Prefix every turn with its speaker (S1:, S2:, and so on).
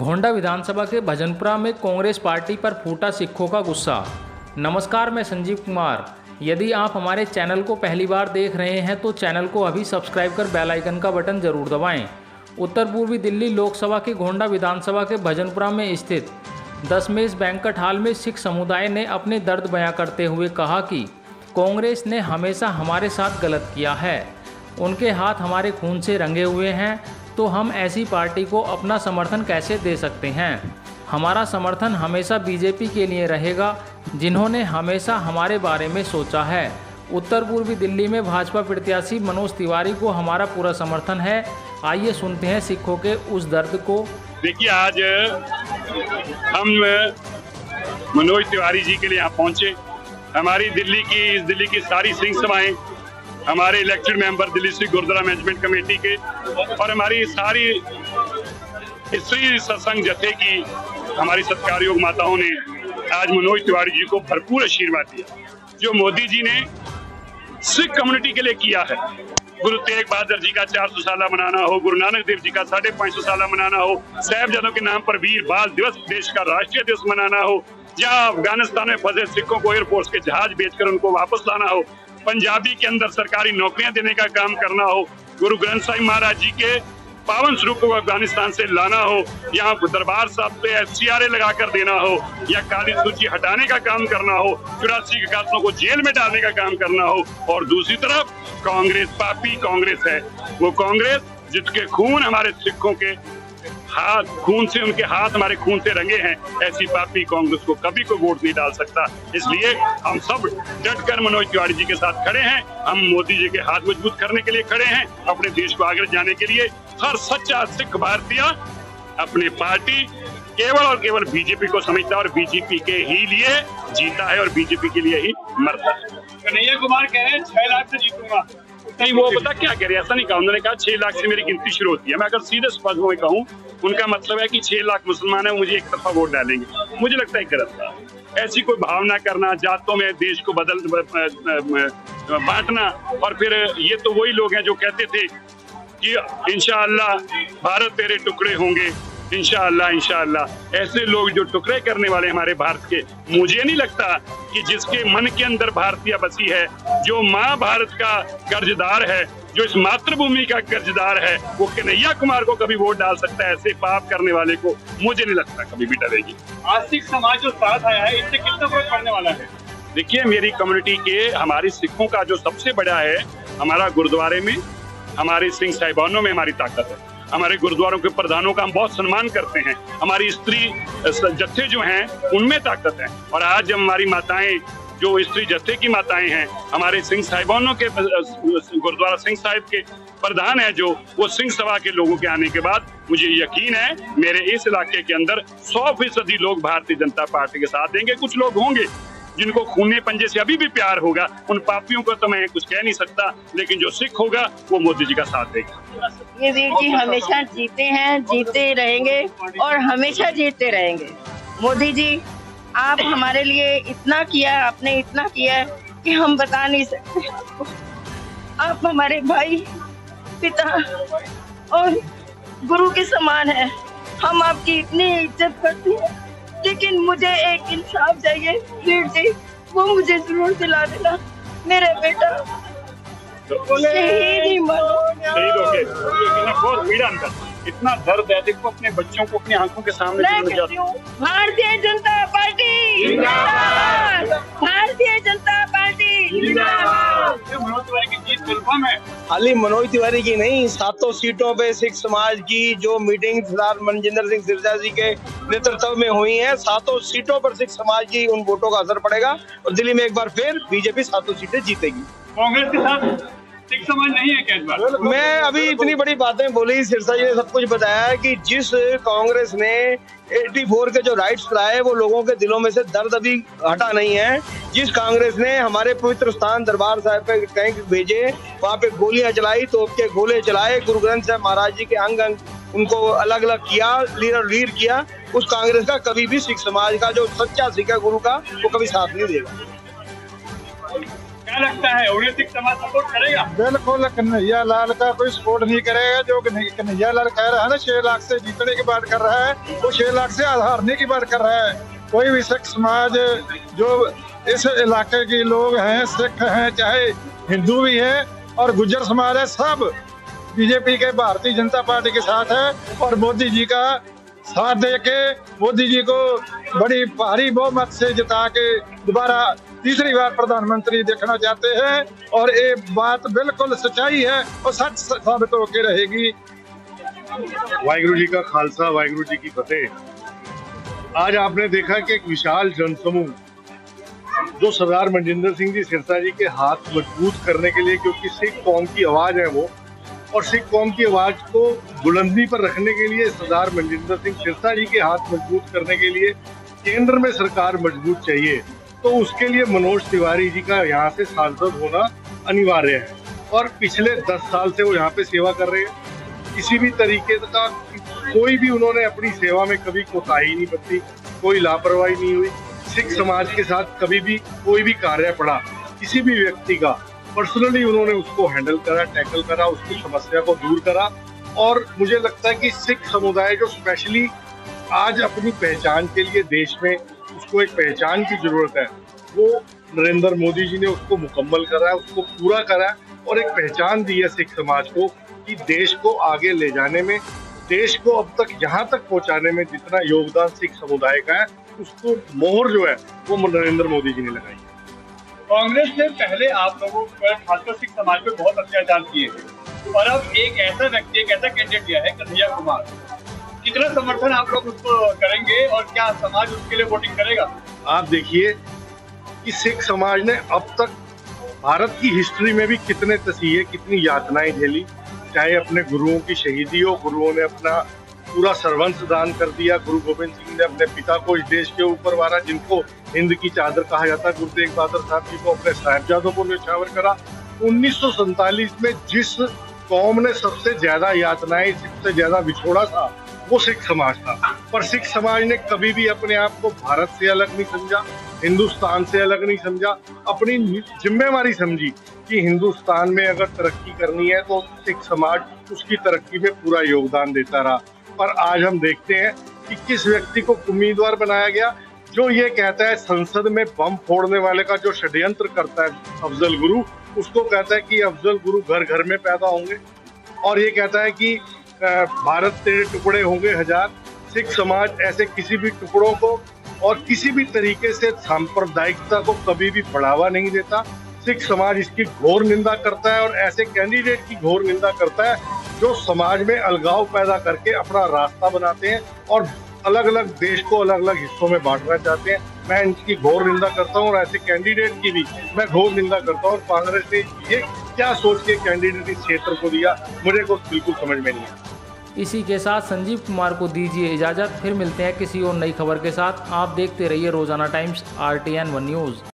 S1: गोंडा विधानसभा के भजनपुरा में कांग्रेस पार्टी पर फूटा सिखों का गुस्सा। नमस्कार, मैं संजीव कुमार। यदि आप हमारे चैनल को पहली बार देख रहे हैं तो चैनल को अभी सब्सक्राइब कर बेल आइकन का बटन जरूर दबाएं। उत्तर पूर्वी दिल्ली लोकसभा के गोंडा विधानसभा के भजनपुरा में स्थित दशमेश बैंक्वेट हॉल में सिख समुदाय ने अपने दर्द बयां करते हुए कहा कि कांग्रेस ने हमेशा हमारे साथ गलत किया है। उनके हाथ हमारे खून से रंगे हुए हैं, तो हम ऐसी पार्टी को अपना समर्थन कैसे दे सकते हैं। हमारा समर्थन हमेशा बीजेपी के लिए रहेगा, जिन्होंने हमेशा हमारे बारे में सोचा है। उत्तर पूर्वी दिल्ली में भाजपा प्रत्याशी मनोज तिवारी को हमारा पूरा समर्थन है। आइए सुनते हैं सिखों के उस दर्द को।
S2: देखिए, आज हम मनोज तिवारी जी के लिए यहाँ पहुँचे। हमारी दिल्ली की सारी सिंह सभाएं, हमारे elected member Delhi Sikh Gurdwara management committee के और हमारी सारी स्त्री सत्संग जत्थे की हमारी सत्कारयोग माताओं ने आज मनोज तिवारी जी को भरपूर आशीर्वाद दिया। जो मोदी जी ने सिख कम्युनिटी के लिए किया है, गुरु तेग बहादुर जी का 400 साला मनाना हो, गुरु नानक देव जी का 550 साला मनाना हो, साहिबजादों के नाम पर वीर बाल दिवस देश का राष्ट्रीय दिवस मनाना हो, या अफगानिस्तान में फंसे सिखों को एयरफोर्स के जहाज बेचकर उनको वापस लाना हो, पंजाबी के अंदर सरकारी नौकरियां देने का काम करना हो, गुरु ग्रंथ साहिब महाराज जी के पावन स्वरूप को अफगानिस्तान से लाना हो, यहाँ दरबार साहब पे FCRA लगाकर देना हो, या काली सूची हटाने का काम करना हो, 84 कातलों को जेल में डालने का काम करना हो। और दूसरी तरफ कांग्रेस, पापी कांग्रेस है, वो कांग्रेस जिसके खून हमारे सिखों के हाथ खून से, उनके हाथ हमारे खून से रंगे हैं, ऐसी पापी कांग्रेस को कभी कोई वोट नहीं डाल सकता। इसलिए हम सब डटकर मनोज तिवारी जी के साथ खड़े हैं। हम मोदी जी के हाथ मजबूत करने के लिए खड़े हैं, अपने देश को आगे जाने के लिए। हर सच्चा सिख भारतीय अपनी पार्टी केवल और केवल बीजेपी को समझता है और बीजेपी के ही लिए जीता है और बीजेपी के लिए ही मरता है।
S3: कन्हैया कुमार कह रहे हैं 6 लाख से जीतूंगा।
S2: नहीं, वो पता क्या कह रहे हैं, ऐसा नहीं कहा। उन्होंने कहा 6 लाख से मेरी गिनती शुरू होती है। मैं अगर सीधे शब्दों में कहूँ, उनका मतलब है कि 6 लाख मुसलमान है, मुझे एक तरफा वोट डालेंगे। मुझे लगता है गलत था। ऐसी कोई भावना करना, जातों में देश को बांटना, और फिर ये तो वही लोग हैं जो कहते थे कि इंशाअल्लाह भारत तेरे टुकड़े होंगे, इंशाअल्लाह इंशाअल्लाह। ऐसे लोग जो टुकड़े करने वाले हमारे भारत के, मुझे नहीं लगता कि जिसके मन के अंदर भारतीय बसी है, जो माँ भारत का कर्जदार है, जो इस मातृभूमि का कर्जदार है, वो कन्हैया कुमार को कभी वोट डाल सकता है। ऐसे पाप करने वाले को मुझे नहीं लगता कभी भी डरेगी।
S3: आज सिख समाज जो साथ आया है, इससे कितना फर्क पड़ने वाला है?
S2: देखिए, मेरी कम्युनिटी के, हमारी सिखों का जो सबसे बड़ा है, हमारा गुरुद्वारे में, हमारे सिंह साहिबानों में हमारी ताकत है। हमारे गुरुद्वारों के प्रधानों का हम बहुत सम्मान करते हैं। हमारी स्त्री जत्थे जो हैं, उनमें ताकत है। और आज हमारी माताएं, जो स्त्री जत्थे की माताएं हैं, हमारे सिंह साहिबानों के गुरुद्वारा सिंह साहिब के प्रधान है, जो वो सिंह सभा के लोगों के आने के बाद मुझे यकीन है मेरे इस इलाके के अंदर 100% लोग भारतीय जनता पार्टी के साथ देंगे। कुछ लोग होंगे जिनको खूने पंजे से अभी भी प्यार होगा, उन पापियों को तो मैं कुछ कह नहीं सकता, लेकिन जो सिख होगा वो मोदी जी का साथ देगा।
S4: ये वीर जी हमेशा जीते हैं, जीते रहेंगे और हमेशा जीतते रहेंगे। मोदी जी, आप हमारे लिए इतना किया, आपने इतना किया है कि हम बता नहीं सकते। आप हमारे भाई, पिता और गुरु के समान हैं। हम आपकी इतनी इज्जत करते हैं, लेकिन मुझे एक इंसाफ चाहिए वीर जी, वो मुझे जरूर दिला देना। मेरा बेटा शहीद ही
S2: शहीद हो गए, बहुत पीड़ा अंदर, इतना दर्द है। देखो, अपने बच्चों को अपनी आंखों के सामने
S4: भारतीय जनता पार्टी जिंदाबाद, भारतीय जनता पार्टी जिंदाबाद।
S3: मनोज तिवारी की जीत कंफर्म है।
S5: खाली मनोज तिवारी की नहीं, 7 सीटों पे सिख समाज की जो मीटिंग सरदार मनजिंदर सिंह सिरसा जी के नेतृत्व में हुई है, 7 सीटों पर सिख समाज की उन वोटों का असर पड़ेगा और दिल्ली में एक बार फिर बीजेपी 7 सीटें जीतेगी।
S3: कांग्रेस के साथ सिख समाज नहीं है क्या इस बार?
S5: मैं अभी इतनी बड़ी बातें बोली, सिरसा जी ने सब कुछ बताया कि जिस कांग्रेस ने 84 के जो राइट्स लाए, वो लोगों के दिलों में से दर्द अभी हटा नहीं है। जिस कांग्रेस ने हमारे पवित्र स्थान दरबार साहब पे टैंक भेजे, वहाँ पे गोलियां चलाई, तोप के गोले चलाए, गुरु ग्रंथ साहिब महाराज जी के अंग अंग उनको अलग अलग किया, लीर किया, उस कांग्रेस का कभी भी सिख समाज का जो सच्चा सिख है गुरु का, वो कभी साथ नहीं देगा।
S3: क्या लगता है उन्हें सिख समाज सपोर्ट करेगा?
S6: बिल्कुल कन्हैया लाल का कोई सपोर्ट नहीं करेगा। जो कन्हैया लाल कह रहा है ना 6 लाख से जीतने की बात कर रहा है, वो 6 लाख से हारने की बात कर रहा है। कोई भी सिख समाज जो इस इलाके के लोग हैं, सिख हैं, चाहे हिंदू भी हैं और गुज्जर समाज है, सब बीजेपी के भारतीय जनता पार्टी के साथ है और मोदी जी का साथ दे के मोदी जी को बड़ी भारी बहुमत से जिता के दोबारा तीसरी बार प्रधानमंत्री देखना चाहते हैं। और ये बात बिल्कुल सच्चाई है और सच साबित होकर रहेगी।
S7: वाहिगुरु जी का खालसा, वाहिगुरु जी की फतेह। आज आपने देखा कि एक विशाल जनसमूह जो सरदार मनजिंदर सिंह जी सिरसा जी के हाथ मजबूत करने के लिए, क्योंकि सिख कौम की आवाज है वो, और सिख कौम की आवाज को बुलंदी पर रखने के लिए सरदार मनजिंदर सिंह सिरसा जी के हाथ मजबूत करने के लिए केंद्र में सरकार मजबूत चाहिए, तो उसके लिए मनोज तिवारी जी का यहाँ से सांसद होना अनिवार्य है। और पिछले 10 साल से वो यहाँ पे सेवा कर रहे हैं। किसी भी तरीके का कोई भी उन्होंने अपनी सेवा में कभी कोताही नहीं बरती, कोई लापरवाही नहीं हुई। सिख समाज के साथ कभी भी कोई भी कार्य पड़ा किसी भी व्यक्ति का, पर्सनली उन्होंने उसको हैंडल करा, टैकल करा, उसकी समस्या को दूर करा। और मुझे लगता है कि सिख समुदाय जो स्पेशली आज अपनी पहचान के लिए देश में उसको एक पहचान की जरूरत है, वो नरेंद्र मोदी जी ने उसको मुकम्मल करा है, उसको पूरा करा है और एक पहचान दी है सिख समाज को कि देश को आगे ले जाने में, देश को अब तक यहाँ तक पहुँचाने में जितना योगदान सिख समुदाय का है, उसको मोहर जो है वो नरेंद्र मोदी जी ने लगाई।
S3: कांग्रेस ने पहले आप लोगों पर, खासकर सिख समाज पे बहुत अत्याचार किए थे और अब एक ऐसा व्यक्ति, एक ऐसा कैंडिडेट दिया है कन्हैया कुमार। कितना समर्थन आप लोग उसको करेंगे और क्या समाज उसके लिए वोटिंग करेगा?
S7: आप देखिए कि सिख समाज ने अब तक भारत की हिस्ट्री में भी कितने तसीहे, कितनी यातनाएं झेली, चाहे अपने गुरुओं की शहीदी हो, गुरुओं ने अपना पूरा सर्वंस दान कर दिया। गुरु गोविंद सिंह ने अपने पिता को इस देश के ऊपर वारा, जिनको हिंद की चादर कहा जाता है, गुरु तेग बहादुर साहब जी को अपने साहिबजादों को न्यौछावर करा। 1947 में जिस कौम ने सबसे ज्यादा यातनाएं, सबसे ज्यादा विछोड़ा था, वो सिख समाज था। पर सिख समाज ने कभी भी अपने आप को भारत से अलग नहीं समझा, हिंदुस्तान से अलग नहीं समझा, अपनी जिम्मेवारी समझी कि हिंदुस्तान में अगर तरक्की करनी है तो सिख समाज उसकी तरक्की में पूरा योगदान देता रहा। पर आज हम देखते हैं कि किस व्यक्ति को उम्मीदवार बनाया गया, जो ये कहता है संसद में बम फोड़ने वाले का जो षड्यंत्र करता है अफजल गुरु, उसको कहता है कि अफजल गुरु घर घर में पैदा होंगे और ये कहता है कि भारत तेरे टुकड़े होंगे 1000। सिख समाज ऐसे किसी भी टुकड़ों को और किसी भी तरीके से सांप्रदायिकता को कभी भी बढ़ावा नहीं देता। सिख समाज इसकी घोर निंदा करता है और ऐसे कैंडिडेट की घोर निंदा करता है जो समाज में अलगाव पैदा करके अपना रास्ता बनाते हैं और अलग अलग देश को अलग अलग हिस्सों में बांटना चाहते हैं। मैं इनकी घोर निंदा करता हूं और ऐसे कैंडिडेट की भी मैं घोर निंदा करता हूं। और कांग्रेस ने ये क्या सोच के कैंडिडेट इस क्षेत्र को दिया, मुझे को बिल्कुल समझ में नहीं आया।
S1: इसी के साथ संजीव कुमार को दीजिए इजाज़त। फिर मिलते हैं किसी और नई खबर के साथ। आप देखते रहिए रोजाना टाइम्स RTN 1 न्यूज़।